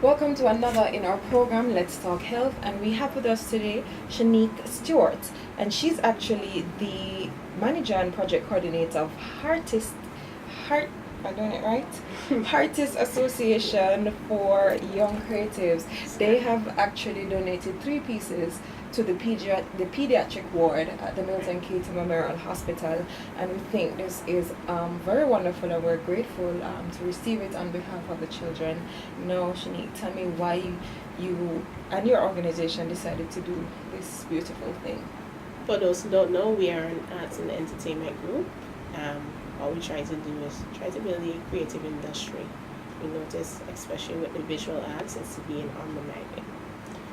Welcome to another in our program, Let's Talk Health, and we have with us today Shanique Stewart, and she's actually the manager and project coordinator of am I doing it right? Artist Association for Young Creatives. They have actually donated 3 pieces to the pediatric ward at the Milton Keynes Memorial Hospital, and we think this is very wonderful, and we're grateful to receive it on behalf of the children. Now, Shanique, tell me why you and your organization decided to do this beautiful thing. For those who don't know, we are an arts and entertainment group. What we try to do is try to build a creative industry. We notice, especially with the visual arts, it's being on the market.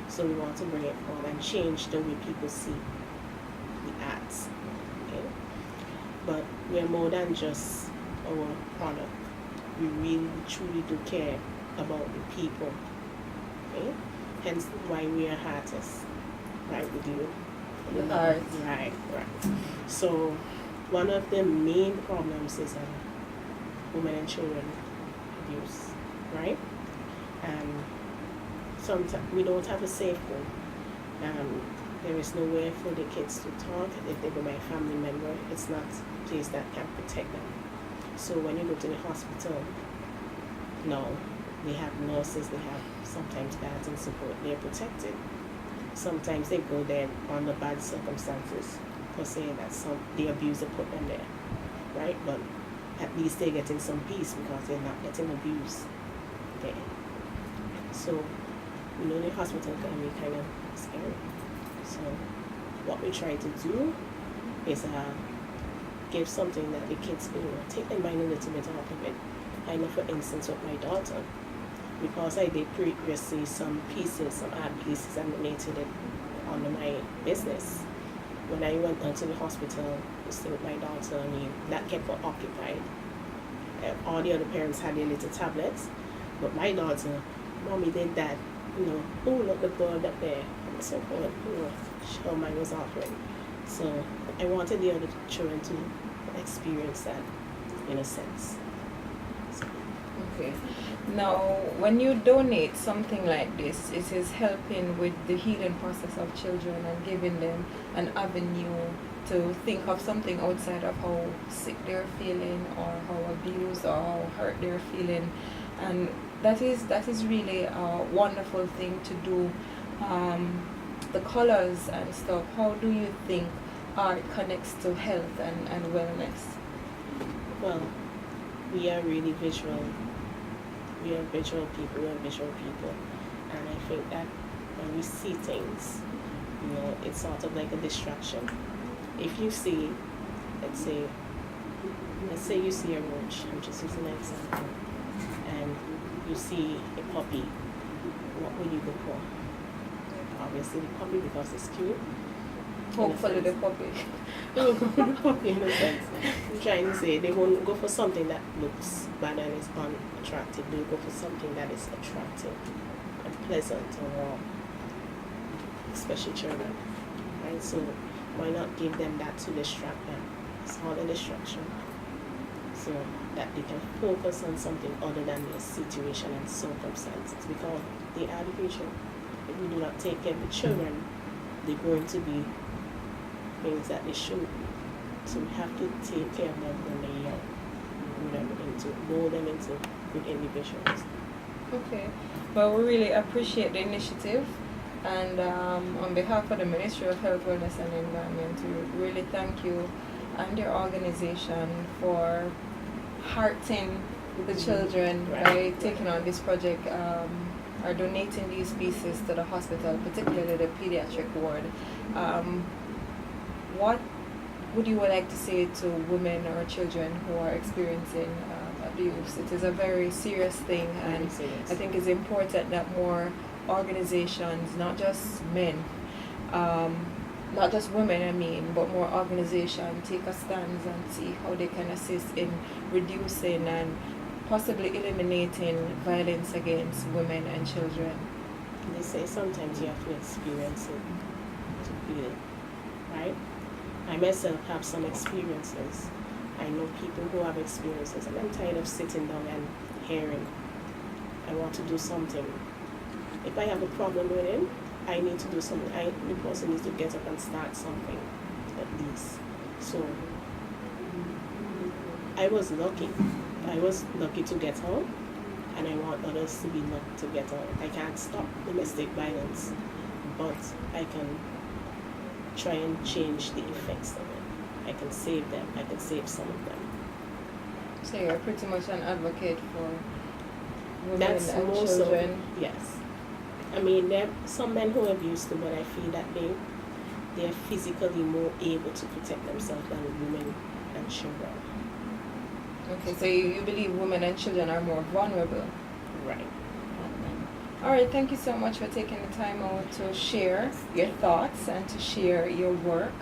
So we want to bring it forward and change the way people see the arts. Okay? But we're more than just our product. We really, truly do care about the people. Okay? Hence why we are artists. Right, with you. The art. Right. So one of the main problems is women and children abuse, right? And sometimes we don't have a safe home. There is nowhere for the kids to talk. If they go by a family member, it's not a place that can protect them. So when you go to the hospital, no, they have nurses, they have sometimes guards and support, they're protected. Sometimes they go there under bad circumstances, per se, that the abuser put them there, right? But at least they're getting some peace because they're not getting abused there. So, the hospital can be kind of scary. So, what we try to do is give something that the kids can take their mind a little bit off of it. I know, for instance, with my daughter, because I did previously some art pieces, and donated it under my business. When I went down to the hospital to stay with my daughter, that kept her occupied. All the other parents had their little tablets, but my daughter, Mommy did that, oh, look, the bird up there, and so forth, her mind was off it. So I wanted the other children to experience that, in a sense. Okay. Now, when you donate something like this, it is helping with the healing process of children and giving them an avenue to think of something outside of how sick they're feeling, or how abused or how hurt they're feeling, and that is really a wonderful thing to do. The colors and stuff, how do you think art connects to health and wellness? Well, we are really visual. We are visual people, and I think that when we see things, it's sort of like a distraction. If you see, let's say you see a roach, I'm just using an example, and you see a puppy, what will you go for? Obviously the puppy, because it's cute. Hopefully the puppy. In a sense. I'm trying to say they won't go for something that looks bad and is unattractive. They'll go for something that is attractive and pleasant and warm, especially children. Right? So why not give them that to distract them? It's all a distraction. So that they can focus on something other than their situation and circumstances, because they are the future. If we do not take care of the children, they're going to be things that they shouldn't be. So we have to take care of them when they're young, mold them into good individuals. Okay. Well, we really appreciate the initiative, and on behalf of the Ministry of Health, Wellness and Environment, we really thank you and your organization for heartening the children by taking on this project, or donating these pieces to the hospital, particularly the pediatric ward. What would you like to say to women or children who are experiencing abuse? It is a very serious thing, and I think it's important that more organizations, not just men, not just women, but more organizations take a stand and see how they can assist in reducing and possibly eliminating violence against women and children. They say sometimes you have to experience it to feel it. right? I myself have some experiences. I know people who have experiences, and I'm tired of sitting down and hearing. I want to do something. If I have a problem with him, I need to do something. The person needs to get up and start something, at least. So I was lucky. I was lucky to get out, and I want others to be lucky to get out. I can't stop domestic violence, but I can try and change the effects of it. I can save them. I can save some of them. So you're pretty much an advocate for women That's and more children. so, yes. I mean, there are some men who abuse too, but I feel that they're physically more able to protect themselves than women and children. Okay, so you believe women and children are more vulnerable. Right. All right, thank you so much for taking the time out to share your thoughts and to share your work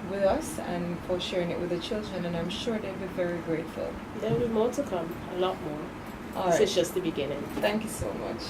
with us and for sharing it with the children, and I'm sure they'll be very grateful. There will be more to come, a lot more. All This right, is just the beginning. thank you so much.